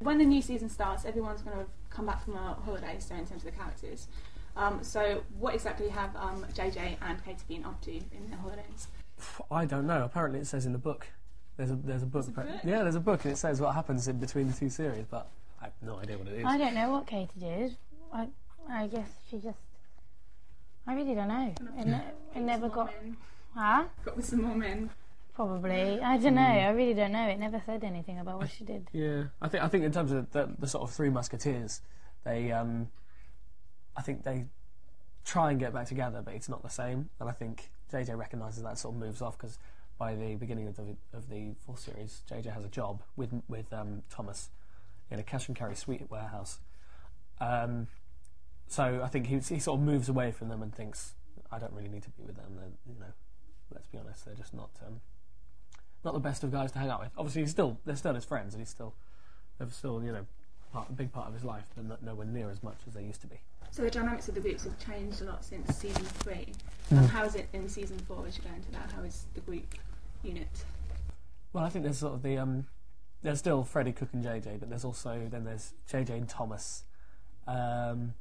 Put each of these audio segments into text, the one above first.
when the new season starts, everyone's going to come back from a holiday, so in terms of the characters. So what exactly have JJ and Katie been up to in their holidays? I don't know. Apparently it says in the book. There's a book. There's a book? Yeah, there's a book and it says what happens in between the two series, but I have no idea what it is. I don't know what Katie did. I guess she just... I really don't know. It never got... Huh? Got with some more men. Probably. I don't know. I really don't know. It never said anything about what she did. Yeah. I think in terms of the sort of Three Musketeers, they... I think they try and get back together, but it's not the same. And I think JJ recognises that, sort of moves off, because by the beginning of the fourth series, JJ has a job with Thomas in a cash and carry suite warehouse. So I think he sort of moves away from them and thinks, I don't really need to be with them. They're, let's be honest, they're just not the best of guys to hang out with. Obviously, they're still his friends, and they're still a big part of his life, but nowhere near as much as they used to be. So the dynamics of the groups have changed a lot since season 3. How is it in season 4 as you go into that? How is the group unit? Well, I think there's sort of there's still Freddie, Cook and JJ, but there's JJ and Thomas. Then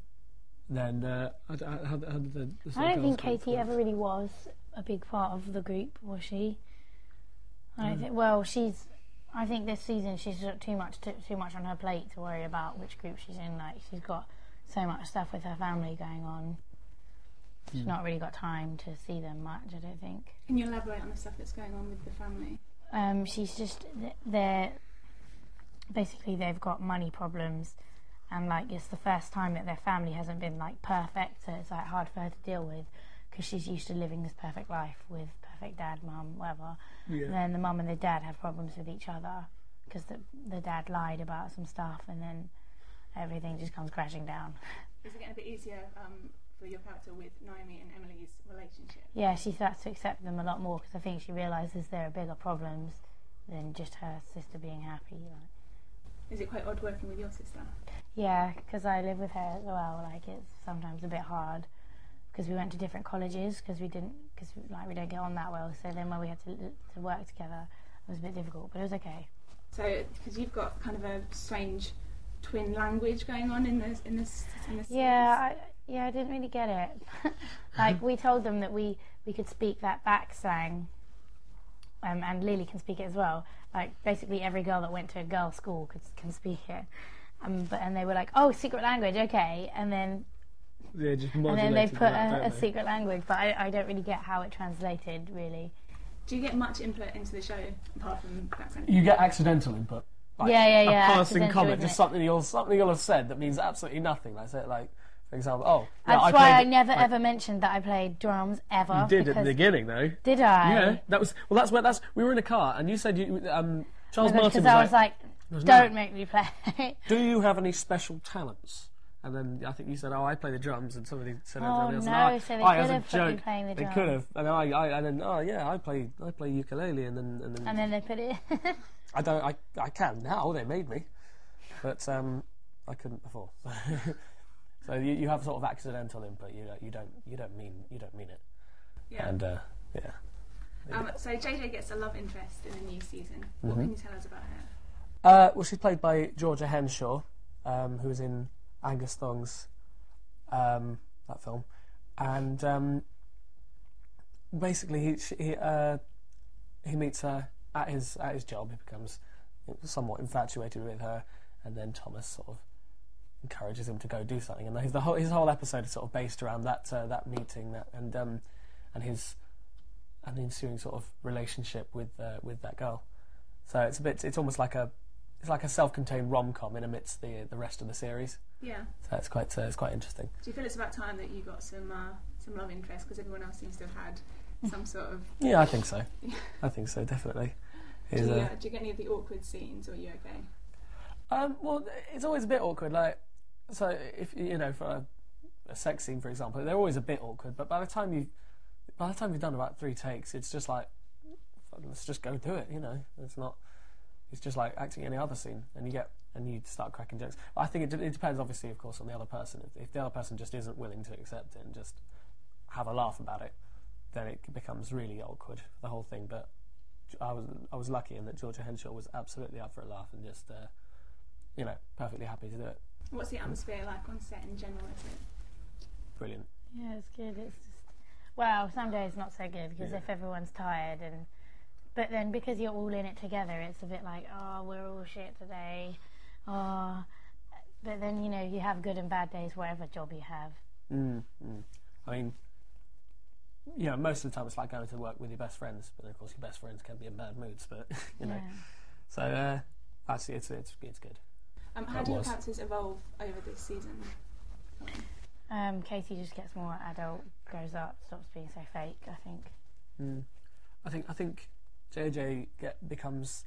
how did the I don't think Katie ever really was a big part of the group, was she? I don't think. Well, I think this season she's got too much on her plate to worry about which group she's in. Like, she's got so much stuff with her family going on. She's not really got time to see them much, I don't think. Can you elaborate on the stuff that's going on with the family? She's just basically they've got money problems, and like it's the first time that their family hasn't been like perfect, so it's like hard for her to deal with, because she's used to living this perfect life with perfect dad, mum, whatever. And then the mum and the dad have problems with each other because the dad lied about some stuff, and then everything just comes crashing down. Is it getting a bit easier for your character with Naomi and Emily's relationship? Yeah, she starts to accept them a lot more, because I think she realises there are bigger problems than just her sister being happy. Like. Is it quite odd working with your sister? Yeah, because I live with her as well. Like, it's sometimes a bit hard because we went to different colleges because we don't get on that well. So then when we had to work together, it was a bit difficult, but it was okay. So because you've got kind of a strange twin language going on in this yeah, I didn't really get it. Like, we told them that we could speak that back slang, and Lily can speak it as well. Like, basically every girl that went to a girls' school can speak it. And they were like, oh, secret language, okay. And then they put a secret language, but I don't really get how it translated, really. Do you get much input into the show apart from that kind of You get accidental input. Like yeah. A passing comment, just something you'll have said that means absolutely nothing. Like, for example, that's why I never ever mentioned that I played drums ever. You did at the beginning, though. Did I? Yeah, we were in a car, and you said Charles Martin. Because I was like, don't make me play. Do you have any special talents? And then I think you said, I play the drums, and somebody said, oh no, else. So they could have put me playing the drums. They could have, and I play ukulele, and then they put it. I can now. They made me, but I couldn't before. So you have sort of accidental input. You don't mean it. Yeah. And yeah. So JJ gets a love interest in the new season. What can you tell us about her? Well, she's played by Georgia Henshaw, who was in Angus Thong's that film, and basically he meets her at his job. He becomes somewhat infatuated with her, and then Thomas sort of encourages him to go do something, and his whole episode is sort of based around that meeting and the ensuing sort of relationship with that girl. So it's almost like a self-contained rom-com in amidst the rest of the series. Yeah. So it's quite interesting. Do you feel it's about time that you got some love interest, because everyone else seems to have had some sort of... Yeah, I think so. I think so, definitely. Do you get any of the awkward scenes, or are you okay? Well, it's always a bit awkward. Like, so if for a sex scene, for example, they're always a bit awkward. But by the time you've done about 3 takes, it's just like, let's just go do it. It's not. It's just like acting any other scene, and you start cracking jokes. But I think it depends, obviously, of course, on the other person. If the other person just isn't willing to accept it and just have a laugh about it, then it becomes really awkward, the whole thing. But I was lucky in that Georgia Henshaw was absolutely up for a laugh and just perfectly happy to do it. What's the atmosphere like on set in general? Is it? Brilliant. Yeah, it's good. It's just, well, some days not so good because if everyone's tired but then because you're all in it together, it's a bit like, oh, we're all shit today. Oh, but then you have good and bad days, whatever job you have. I mean, most of the time it's like going to work with your best friends, but of course your best friends can be in bad moods. But so actually, it's good. How do your characters evolve over this season? Katie just gets more adult, grows up, stops being so fake. I think. I think JJ becomes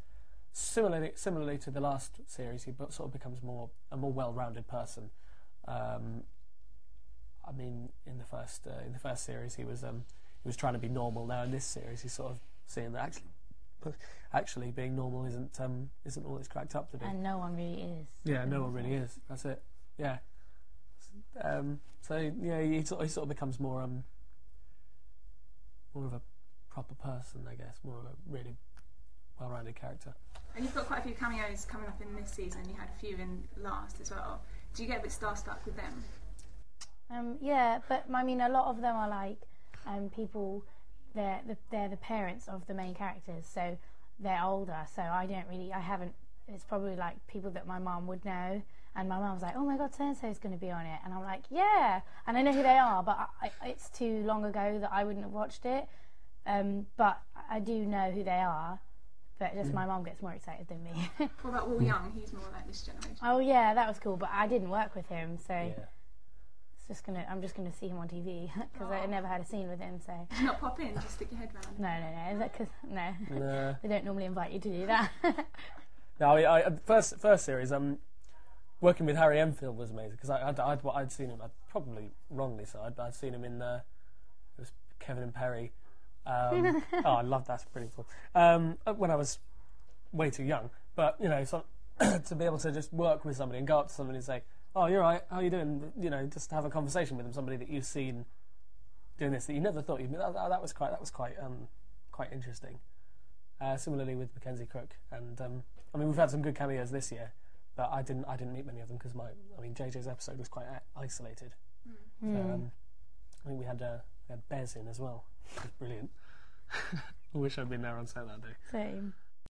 similarly to the last series. He sort of becomes a more well-rounded person. I mean, in the first series, he was trying to be normal. Now in this series, he's sort of seeing that actually being normal isn't all it's cracked up to be. And no one really is. Yeah, no one really is. That's it. Yeah. So yeah, he sort of becomes more of a proper person, I guess, more of a really well-rounded character. And you've got quite a few cameos coming up in this season. You had a few in last as well. Do you get a bit starstruck with them? Yeah, but I mean, a lot of them are like people. They're the parents of the main characters, so they're older. So I haven't. It's probably like people that my mum would know, and my mum's like, "Oh my God, so and so is going to be on it," and I'm like, "Yeah," and I know who they are, but it's too long ago that I wouldn't have watched it. But I do know who they are. But just my mum gets more excited than me. What about Will Young? He's more like this generation. Oh yeah, that was cool, but I didn't work with him, so. Yeah. I'm just gonna see him on TV because I never had a scene with him. So Did you not pop in, just stick your head round? No. Is that 'cause No. they don't normally invite you to do that. No, I first series, working with Harry Enfield was amazing because I'd seen him, probably wrongly so, I'd seen him in it was Kevin and Perry. I love that, it's pretty cool. When I was way too young, but so to be able to just work with somebody and go up to somebody and say, "Oh, you're right. How are you doing?" Just to have a conversation with them, somebody that you've seen doing this that you never thought you'd. That was quite interesting. Similarly with Mackenzie Crook, and I mean we've had some good cameos this year, but I didn't meet many of them because JJ's episode was quite isolated. So, I think we had Bez in as well, which was brilliant. I wish I'd been there on set that day. Same.